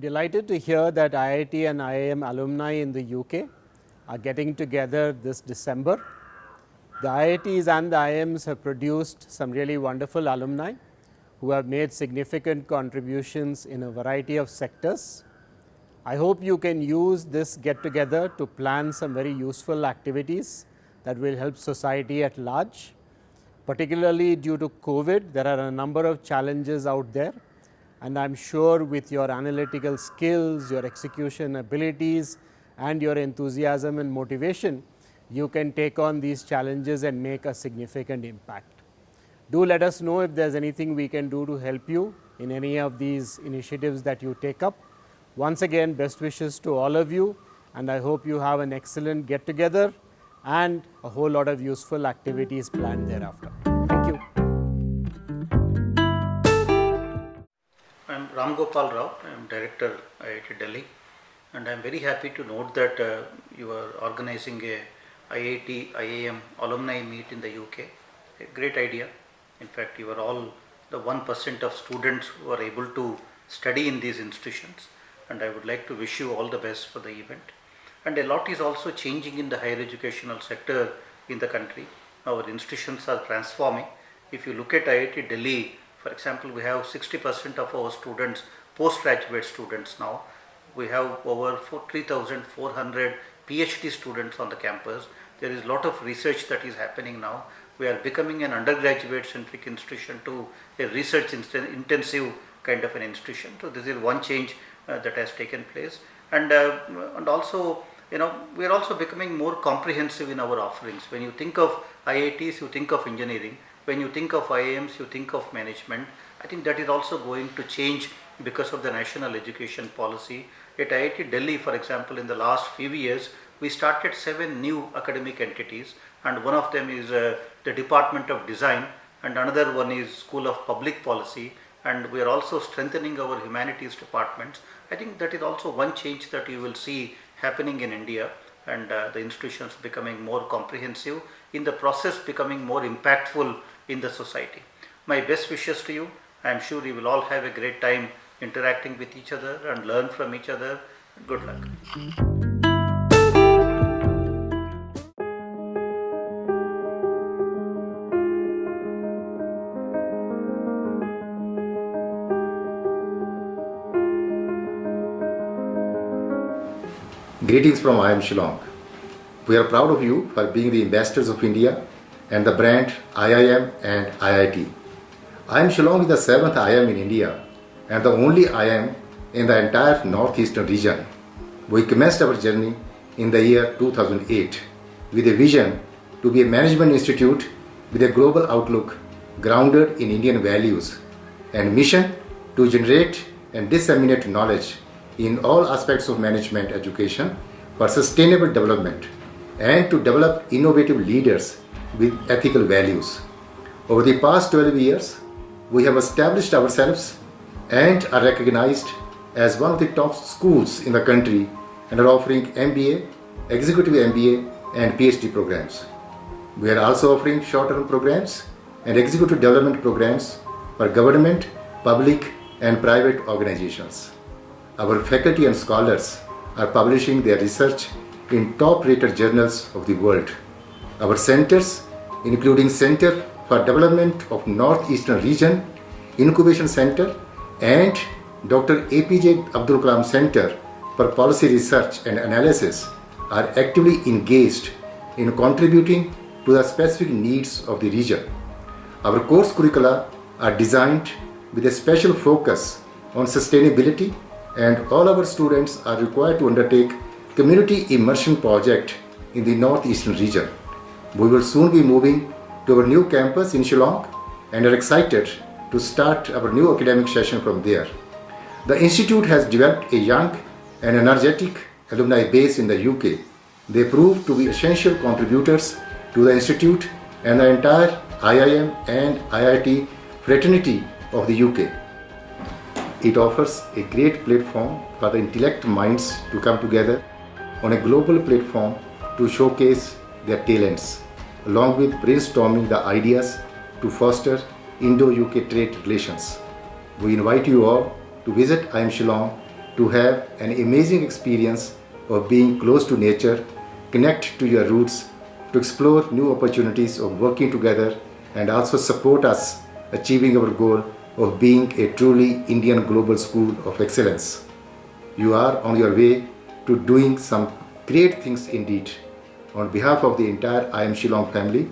delighted to hear that IIT and IIM alumni in the UK are getting together this December. The IITs and the IIMs have produced some really wonderful alumni who have made significant contributions in a variety of sectors. I hope you can use this get together to plan some very useful activities that will help society at large. Particularly due to COVID, there are a number of challenges out there, and I am sure with your analytical skills, your execution abilities and your enthusiasm and motivation, you can take on these challenges and make a significant impact. Do let us know if there is anything we can do to help you in any of these initiatives that you take up. Once again, best wishes to all of you, and I hope you have an excellent get together and a whole lot of useful activities planned thereafter. Thank you. I am Ramgopal. I am Director IIT Delhi, and I am very happy to note that you are organizing a IIT IIM alumni meet in the UK. A great idea. In fact, you are all the 1% of students who are able to study in these institutions, and I would like to wish you all the best for the event. And a lot is also changing in the higher educational sector in the country. Our institutions are transforming. If you look at IIT Delhi, for example, we have 60% of our students, postgraduate students now. We have over 3,400 PhD students on the campus. There is a lot of research that is happening now. We are becoming an undergraduate centric institution to a research intensive kind of an institution. So this is one change that has taken place. And also, we are also becoming more comprehensive in our offerings. When you think of IITs, you think of engineering. When you think of IIMs, you think of management. I think that is also going to change because of the national education policy. At IIT Delhi, for example, in the last few years, we started 7 new academic entities, and one of them is the Department of Design, and another one is School of Public Policy, and we are also strengthening our humanities departments. I think that is also one change that you will see happening in India, and the institutions becoming more comprehensive, in the process becoming more impactful in the society. My best wishes to you. I am sure you will all have a great time interacting with each other and learn from each other. Good luck. Greetings from IIM Shillong. We are proud of you for being the ambassadors of India and the brand IIM and IIT. IIM Shillong is the 7th IIM in India and the only IIM in the entire northeastern region. We commenced our journey in the year 2008 with a vision to be a management institute with a global outlook grounded in Indian values and mission to generate and disseminate knowledge in all aspects of management education for sustainable development and to develop innovative leaders with ethical values. Over the past 12 years, we have established ourselves and are recognized as one of the top schools in the country and are offering MBA, Executive MBA and PhD programs. We are also offering short-term programs and executive development programs for government, public and private organizations. Our faculty and scholars are publishing their research in top-rated journals of the world. Our centers, including Center for Development of Northeastern Region, Incubation Center and Dr. APJ Abdul Kalam Center for Policy Research and Analysis, are actively engaged in contributing to the specific needs of the region. Our course curricula are designed with a special focus on sustainability, and all our students are required to undertake community immersion project in the northeastern region. We will soon be moving to our new campus in Shillong and are excited to start our new academic session from there. The institute has developed a young and energetic alumni base in the UK. They prove to be essential contributors to the institute and the entire IIM and IIT fraternity of the UK. It offers a great platform for the intellect minds to come together on a global platform to showcase their talents, along with brainstorming the ideas to foster Indo-UK trade relations. We invite you all to visit IIM Shillong to have an amazing experience of being close to nature, connect to your roots, to explore new opportunities of working together, and also support us achieving our goal of being a truly Indian global school of excellence. You are on your way to doing some great things indeed. On behalf of the entire IIM Shillong family,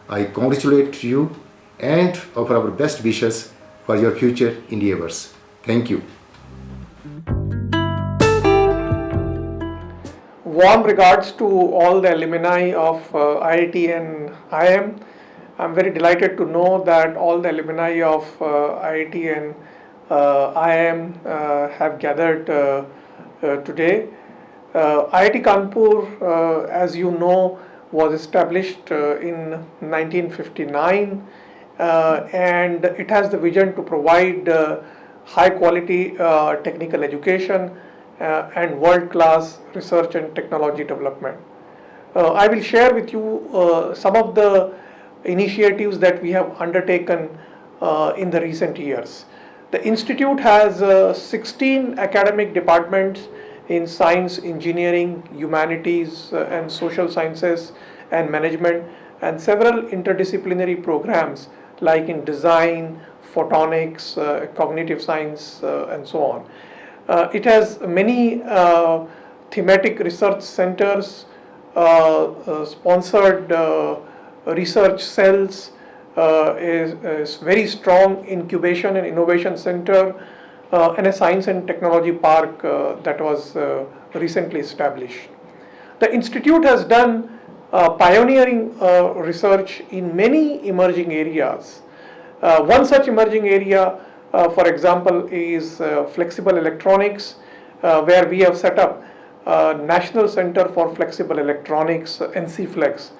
I congratulate you and offer our best wishes for your future endeavors. Thank you. Warm regards to all the alumni of IIT and IIM. I'm very delighted to know that all the alumni of IIT and IIM have gathered today. IIT Kanpur, as you know, was established in 1959 and it has the vision to provide high quality technical education and world-class research and technology development. I will share with you some of the initiatives that we have undertaken in the recent years. The institute has 16 academic departments in science, engineering, humanities and social sciences and management, and several interdisciplinary programs like in design, photonics, cognitive science and so on. It has many thematic research centers, sponsored research cells, is very strong incubation and innovation center, and a science and technology park that was recently established. The institute has done pioneering research in many emerging areas. One such emerging area, for example, is flexible electronics, where we have set up National Center for Flexible Electronics, NCFlex.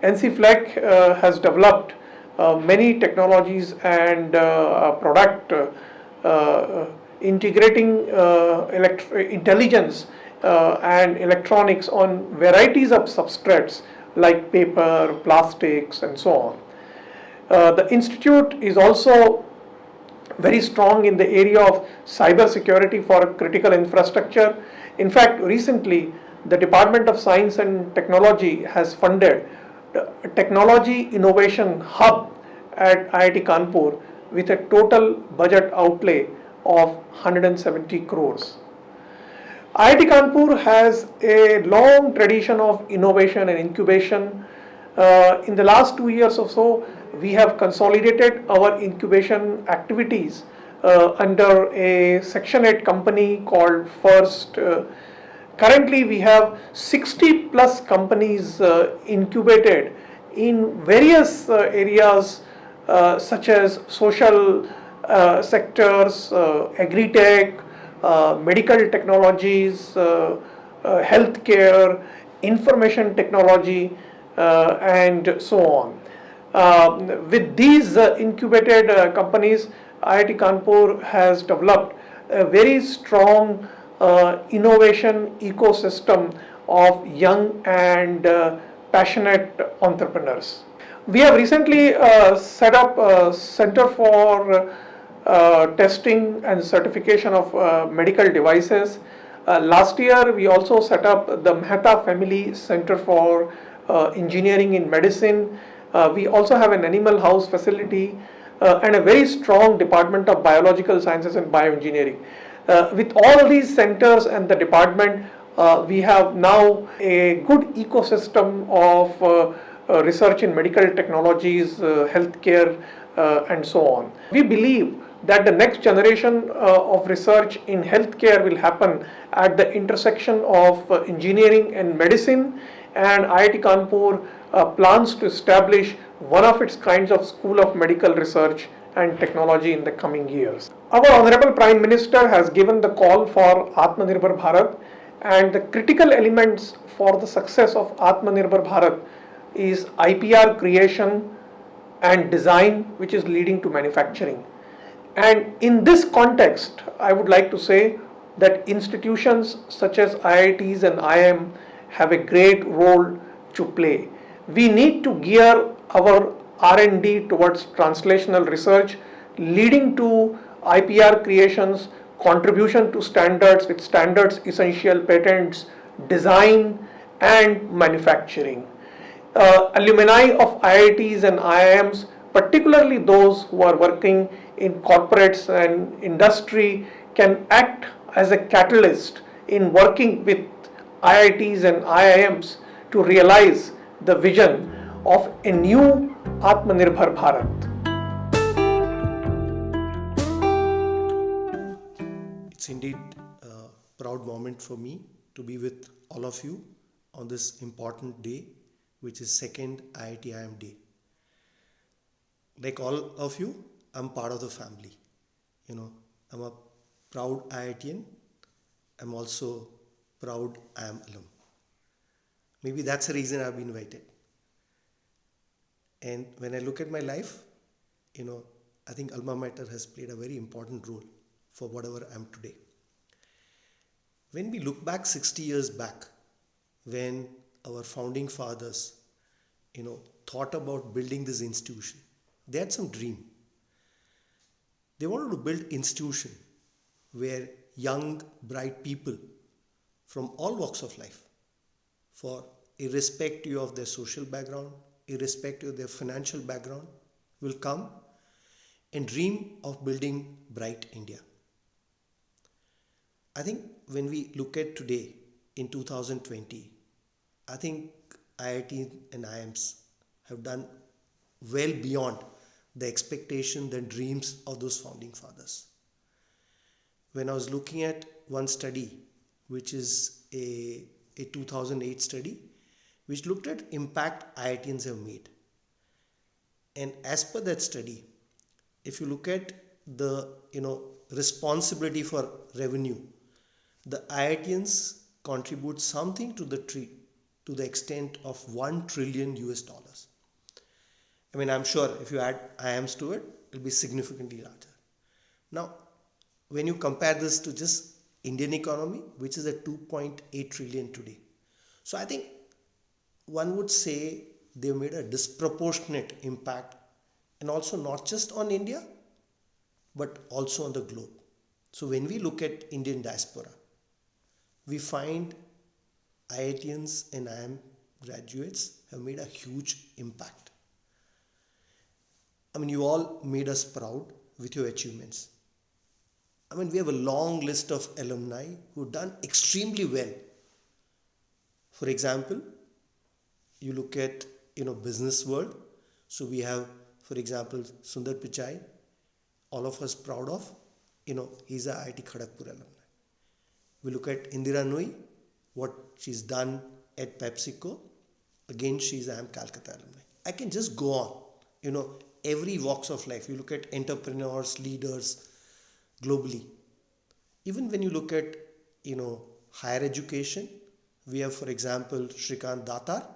NCFlex has developed many technologies and product integrating intelligence and electronics on varieties of substrates like paper, plastics and so on. The institute is also very strong in the area of cyber security for critical infrastructure. In fact, recently the Department of Science and Technology has funded a technology innovation hub at IIT Kanpur with a total budget outlay of 170 crores. IIT Kanpur has a long tradition of innovation and incubation. In the last 2 years or so, we have consolidated our incubation activities under a Section 8 company called First. Currently, we have 60 plus companies incubated in various areas such as social sectors, agri-tech, medical technologies, healthcare, information technology, and so on. With these incubated companies, IIT Kanpur has developed a very strong innovation ecosystem of young and passionate entrepreneurs. We have recently set up a Center for Testing and Certification of Medical Devices. Last year, we also set up the Mehta Family Center for Engineering in Medicine. We also have an animal house facility and a very strong department of biological sciences and bioengineering. With all these centers and the department, we have now a good ecosystem of research in medical technologies, healthcare, and so on. We believe that the next generation of research in healthcare will happen at the intersection of engineering and medicine, and IIT Kanpur plans to establish one of its kinds of school of medical research and technology in the coming years. Our Honorable Prime Minister has given the call for Atmanirbhar Bharat, and the critical elements for the success of Atmanirbhar Bharat is IPR creation and design, which is leading to manufacturing. And in this context, I would like to say that institutions such as IITs and IIM have a great role to play. We need to gear our R&D towards translational research, leading to IPR creations, contribution to standards with standards essential patents, design and manufacturing. Alumni of IITs and IIMs, particularly those who are working in corporates and industry, can act as a catalyst in working with IITs and IIMs to realize the vision of a new Atmanirbhar Bharat. It's indeed a proud moment for me to be with all of you on this important day, which is second IIT IIM day. Like all of you, I'm part of the family. I'm a proud IITian. I'm also proud IIM alum. Maybe that's the reason I've been invited. And when I look at my life, I think alma mater has played a very important role for whatever I am today. When we look back 60 years back, when our founding fathers, thought about building this institution, they had some dream. They wanted to build institution where young, bright people from all walks of life, for irrespective of their social background, irrespective of their financial background, will come and dream of building bright India. I think when we look at today in 2020, I think IIT and IIMs have done well beyond the expectation, the dreams of those founding fathers. When I was looking at one study, which is a 2008 study, which looked at impact IITians have made. And as per that study, if you look at the responsibility for revenue, the IITians contribute something to the extent of $1 trillion US. I mean, I'm sure if you add IIMs to it, it'll be significantly larger. Now, when you compare this to just Indian economy, which is at 2.8 trillion today. So I think one would say they've made a disproportionate impact, and also not just on India, but also on the globe. So when we look at Indian diaspora, we find IITians and IIM graduates have made a huge impact. I mean, you all made us proud with your achievements. I mean, we have a long list of alumni who've done extremely well. For example, you look at, business world. So we have, for example, Sundar Pichai, all of us proud of, he's a IIT Kharagpur alumni. We look at Indira Nooyi, what she's done at PepsiCo. Again, she's IIM Calcutta alumni. I can just go on, every walks of life. You look at entrepreneurs, leaders globally. Even when you look at, higher education, we have, for example, Shrikant Datar,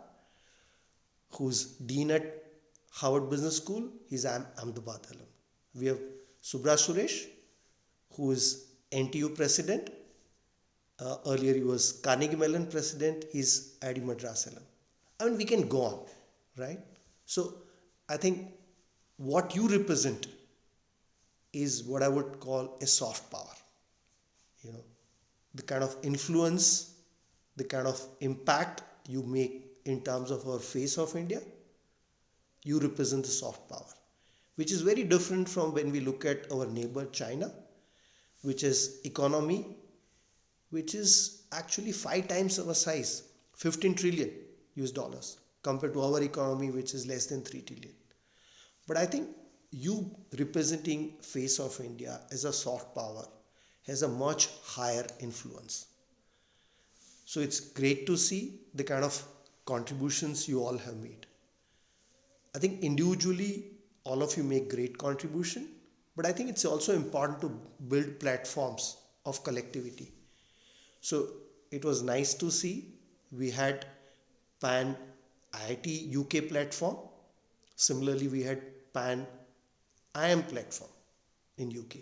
who's Dean at Harvard Business School. He's Ahmedabad alum. We have Subra Suresh, who is NTU president. Earlier he was Carnegie Mellon president. He's IIT Madras alum. I mean, we can go on, right? So I think what you represent is what I would call a soft power. The kind of influence, the kind of impact you make in terms of our face of India, you represent the soft power, which is very different from when we look at our neighbor China, which is economy, which is actually 5 times our size, 15 trillion US dollars, compared to our economy, which is less than 3 trillion. But I think you representing face of India as a soft power has a much higher influence. So it's great to see the kind of contributions you all have made. I think individually all of you make great contribution, but I think it's also important to build platforms of collectivity. So it was nice to see we had Pan IIT UK platform. Similarly, we had Pan IIM platform in UK.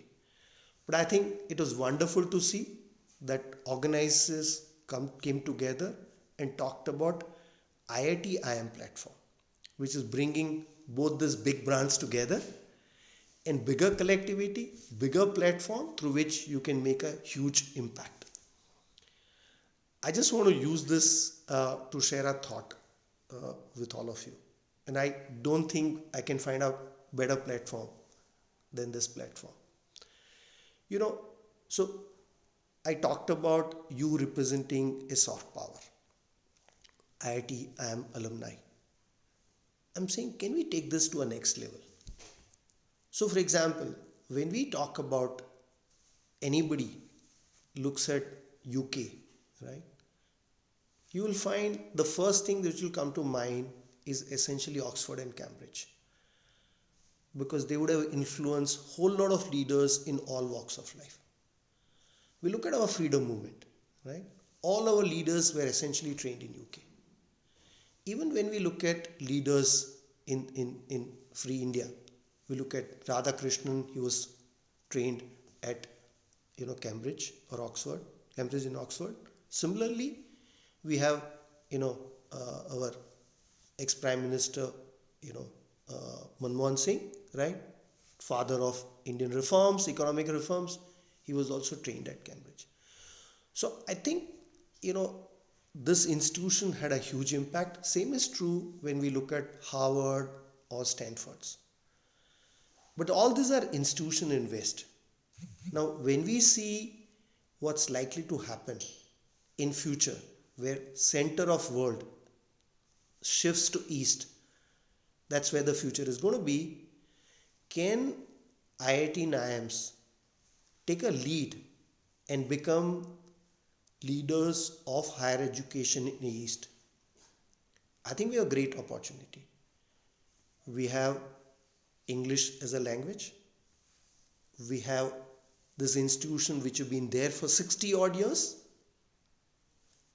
But I think it was wonderful to see that organizers came together and talked about IIT IIM platform, which is bringing both these big brands together and bigger collectivity, bigger platform through which you can make a huge impact. I just want to use this to share a thought with all of you. And I don't think I can find a better platform than this platform. So I talked about you representing a soft power, IIT IIM alumni. I'm saying, can we take this to a next level? So for example, when we talk about anybody looks at UK, right? You will find the first thing that will come to mind is essentially Oxford and Cambridge, because they would have influenced a whole lot of leaders in all walks of life. We look at our freedom movement, right? All our leaders were essentially trained in UK. Even when we look at leaders in Free India, we look at Krishnan, he was trained at Cambridge or Oxford, Cambridge and Oxford. Similarly, we have our ex-Prime Minister Manmohan Singh, right? Father of Indian reforms, economic reforms. He was also trained at Cambridge. So I think this institution had a huge impact. Same is true when we look at Harvard or Stanford's. But all these are institutions in West. Now, when we see what's likely to happen in future, where center of world shifts to East, that's where the future is going to be. Can IIT and IIMs take a lead and become leaders of higher education in the East? I think we have a great opportunity. We have English as a language. We have this institution which have been there for 60 odd years.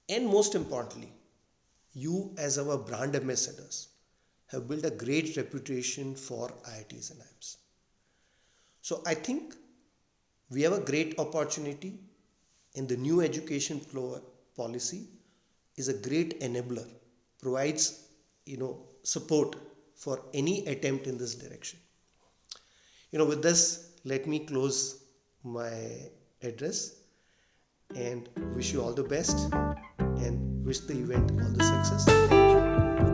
And most importantly, you as our brand ambassadors have built a great reputation for IITs and IIMs. So I think we have a great opportunity, and the new education flow policy is a great enabler, provides support for any attempt in this direction. With this, let me close my address and wish you all the best and wish the event all the success. Thank you.